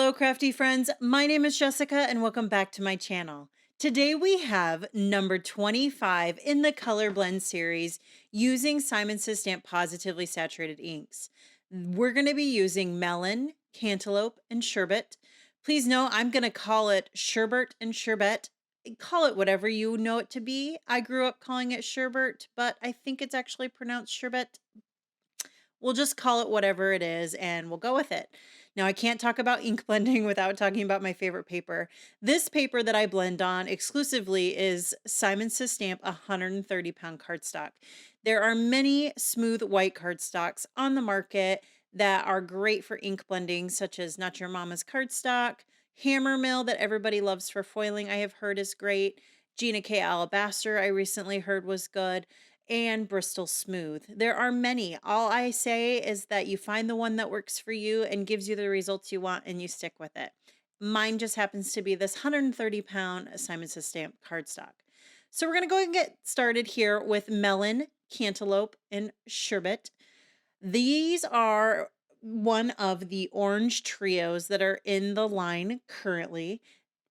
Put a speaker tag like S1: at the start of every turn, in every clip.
S1: Hello, crafty friends. My name is Jessica, and welcome back to my channel. Today we have number 25 in the Color Blend series using Simon Says Stamp Positively Saturated inks. We're going to be using Melon, Cantaloupe, and Sherbet. Please know I'm going to call it Sherbet and Sherbet. Call it whatever you know it to be. I grew up calling it Sherbet, but I think it's actually pronounced Sherbet. We'll just call it whatever it is and we'll go with it. Now, I can't talk about ink blending without talking about my favorite paper. This paper that I blend on exclusively is Simon Says Stamp 130-pound cardstock. There are many smooth white cardstocks on the market that are great for ink blending, such as Not Your Mama's cardstock, Hammer Mill that everybody loves for foiling, I have heard is great. Gina K. Alabaster, I recently heard was good, and Bristol Smooth. There are many. All I say is that you find the one that works for you and gives you the results you want and you stick with it. Mine just happens to be this 130-pound Simon Says Stamp cardstock. So we're going to go and get started here with Melon, Cantaloupe, and Sherbet. These are one of the orange trios that are in the line currently.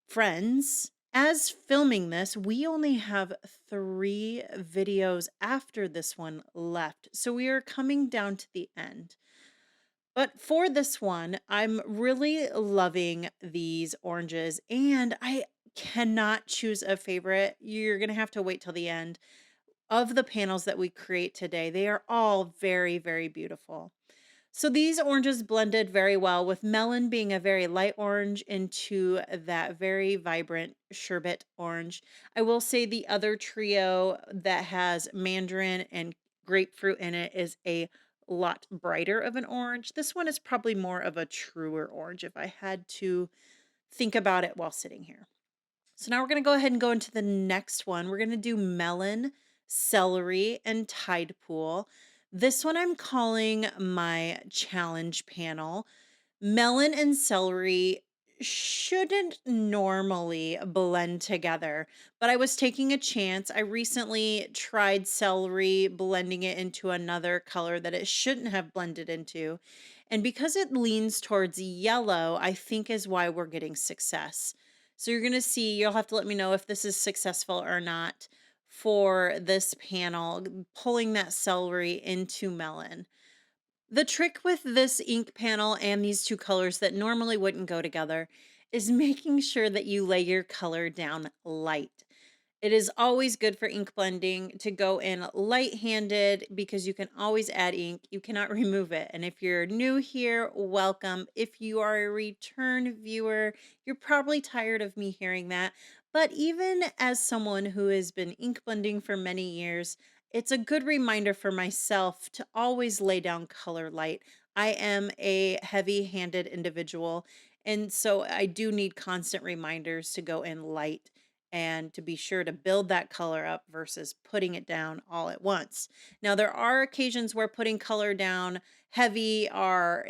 S1: Friends, as filming this, we only have 3 videos after this one left, so we are coming down to the end. But for this one, I'm really loving these oranges, and I cannot choose a favorite. You're gonna have to wait till the end. Of the panels that we create today, they are all very, very beautiful. So these oranges blended very well, with Melon being a very light orange into that very vibrant Sherbet orange. I will say the other trio that has mandarin and grapefruit in it is a lot brighter of an orange. This one is probably more of a truer orange if I had to think about it while sitting here. So now we're going to go ahead and go into the next one. We're going to do Melon, Celery, and Tidepool. This one I'm calling my challenge panel. Melon and celery shouldn't normally blend together, but I was taking a chance. I recently tried celery, blending it into another color that it shouldn't have blended into. And because it leans towards yellow, I think is why we're getting success. So you're going to see, you'll have to let me know if this is successful or not for this panel, pulling that celery into melon. The trick with this ink panel and these two colors that normally wouldn't go together is making sure that you lay your color down light. It is always good for ink blending to go in light-handed because you can always add ink. You cannot remove it. And if you're new here, welcome. If you are a return viewer, you're probably tired of me hearing that. But even as someone who has been ink blending for many years, it's a good reminder for myself to always lay down color light. I am a heavy-handed individual, and so I do need constant reminders to go in light and to be sure to build that color up versus putting it down all at once. Now, there are occasions where putting color down heavy are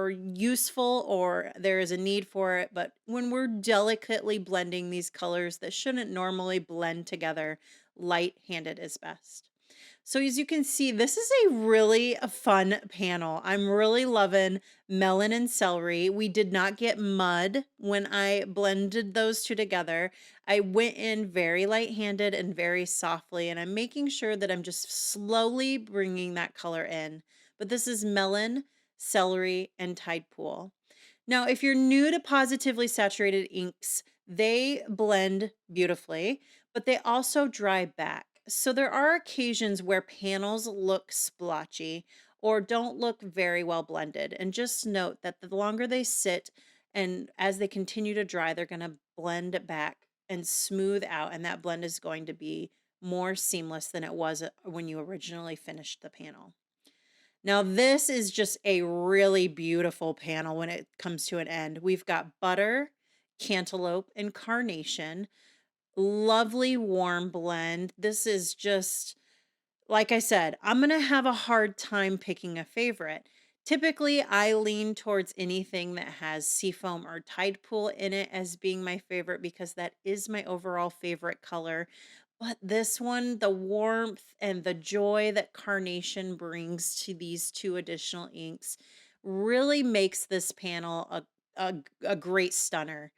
S1: useful or there is a need for it, but when we're delicately blending these colors that shouldn't normally blend together, light-handed is best. So as you can see, this is a really a fun panel. I'm really loving melon and celery. We did not get mud when I blended those two together. I went in very light-handed and very softly, and I'm making sure that I'm just slowly bringing that color in. But this is melon, celery, and Tidepool. Now, if you're new to positively saturated inks, they blend beautifully, but they also dry back. So there are occasions where panels look splotchy or don't look very well blended. And just note that the longer they sit and as they continue to dry, they're going to blend back and smooth out. And that blend is going to be more seamless than it was when you originally finished the panel. Now, this is just a really beautiful panel when it comes to an end. We've got butter, cantaloupe, and carnation. Lovely warm blend. This is just, like I said, I'm going to have a hard time picking a favorite. Typically, I lean towards anything that has seafoam or tide pool in it as being my favorite because that is my overall favorite color. But this one, the warmth and the joy that Carnation brings to these two additional inks really makes this panel a great stunner.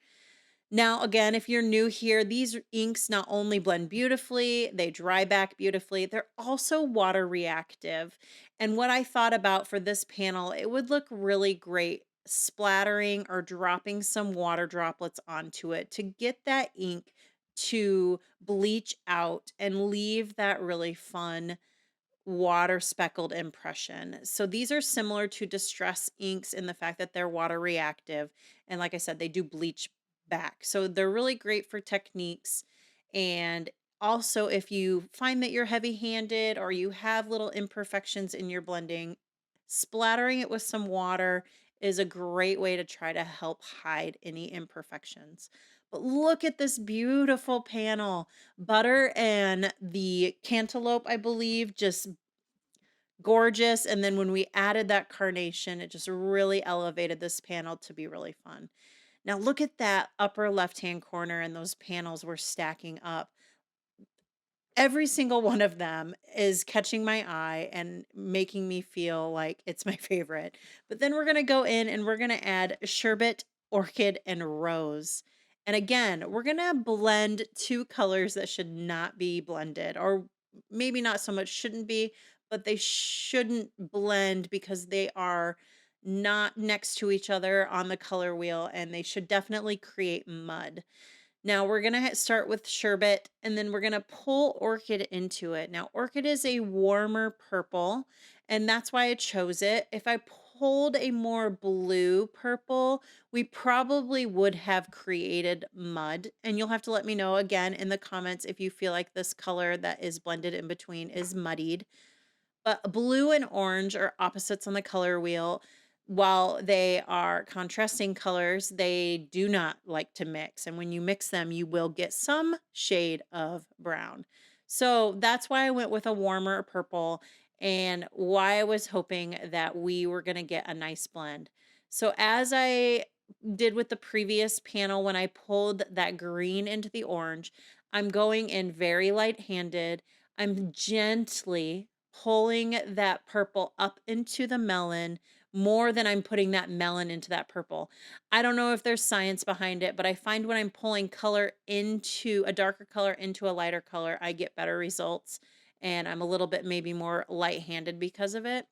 S1: Now, again, if you're new here, these inks not only blend beautifully, they dry back beautifully, they're also water reactive. And what I thought about for this panel, it would look really great splattering or dropping some water droplets onto it to get that ink to bleach out and leave that really fun water speckled impression. So these are similar to distress inks in the fact that they're water reactive. And like I said, they do bleach back. So they're really great for techniques. And also, if you find that you're heavy handed or you have little imperfections in your blending, splattering it with some water is a great way to try to help hide any imperfections. But look at this beautiful panel. Butter and the cantaloupe, I believe, just gorgeous. And then when we added that carnation, it just really elevated this panel to be really fun. Now look at that upper left-hand corner and those panels were stacking up. Every single one of them is catching my eye and making me feel like it's my favorite. But then we're going to go in and we're going to add Sherbet, Orchid, and Rose. And again, we're going to blend two colors that should not be blended, or maybe not so much shouldn't be, but they shouldn't blend because they are not next to each other on the color wheel and they should definitely create mud. Now we're going to start with Sherbet and then we're going to pull Orchid into it. Now Orchid is a warmer purple and that's why I chose it. If I pulled a more blue purple, we probably would have created mud. And you'll have to let me know again in the comments if you feel like this color that is blended in between is muddied. But blue and orange are opposites on the color wheel. While they are contrasting colors, they do not like to mix. And when you mix them, you will get some shade of brown. So that's why I went with a warmer purple and why I was hoping that we were going to get a nice blend. So as I did with the previous panel, when I pulled that green into the orange, I'm going in very light-handed. I'm gently pulling that purple up into the melon more than I'm putting that melon into that purple. I don't know if there's science behind it, but I find when I'm pulling color into a darker color into a lighter color, I get better results. And I'm a little bit maybe more light-handed because of it.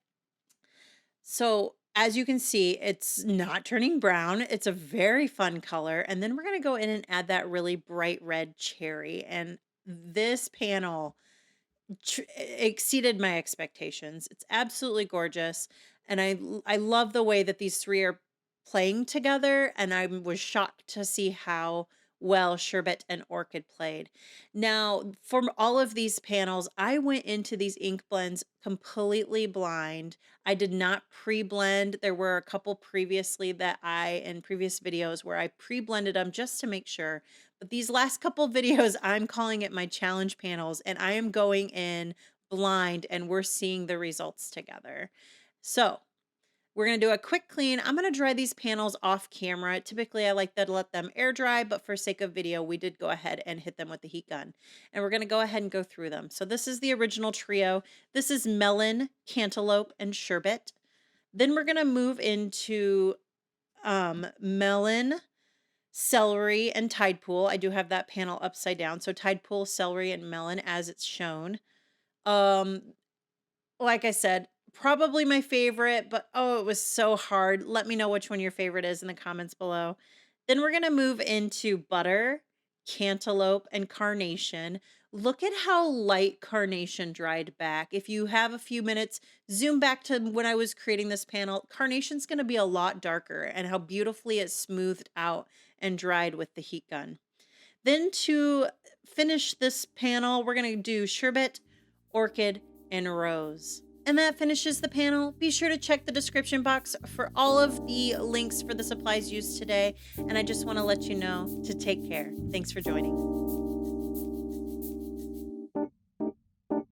S1: So as you can see, it's not turning brown. It's a very fun color. And then we're going to go in and add that really bright red cherry. And this panel exceeded my expectations. It's absolutely gorgeous, and I love the way that these three are playing together, and I was shocked to see how well Sherbet and Orchid played. Now, for all of these panels, I went into these ink blends completely blind. I did not pre-blend. There were a couple previously that in previous videos where I pre-blended them just to make sure. But these last couple videos, I'm calling it my challenge panels, and I am going in blind and we're seeing the results together. So we're going to do a quick clean. I'm going to dry these panels off camera. Typically, I like to let them air dry, but for sake of video, we did go ahead and hit them with the heat gun. And we're going to go ahead and go through them. So this is the original trio. This is Melon, Cantaloupe, and Sherbet. Then we're going to move into Melon, Celery, and Tidepool. I do have that panel upside down. So Tidepool, Celery, and Melon as it's shown. Like I said, probably my favorite, but oh, it was so hard. Let me know which one your favorite is in the comments below. Then we're going to move into Butter, Cantaloupe, and Carnation. Look at how light Carnation dried back. If you have a few minutes, zoom back to when I was creating this panel. Carnation's going to be a lot darker, and how beautifully it smoothed out and dried with the heat gun. Then to finish this panel, we're going to do Sherbet, Orchid, and Rose. And that finishes the panel. Be sure to check the description box for all of the links for the supplies used today. And I just want to let you know to take care. Thanks for joining.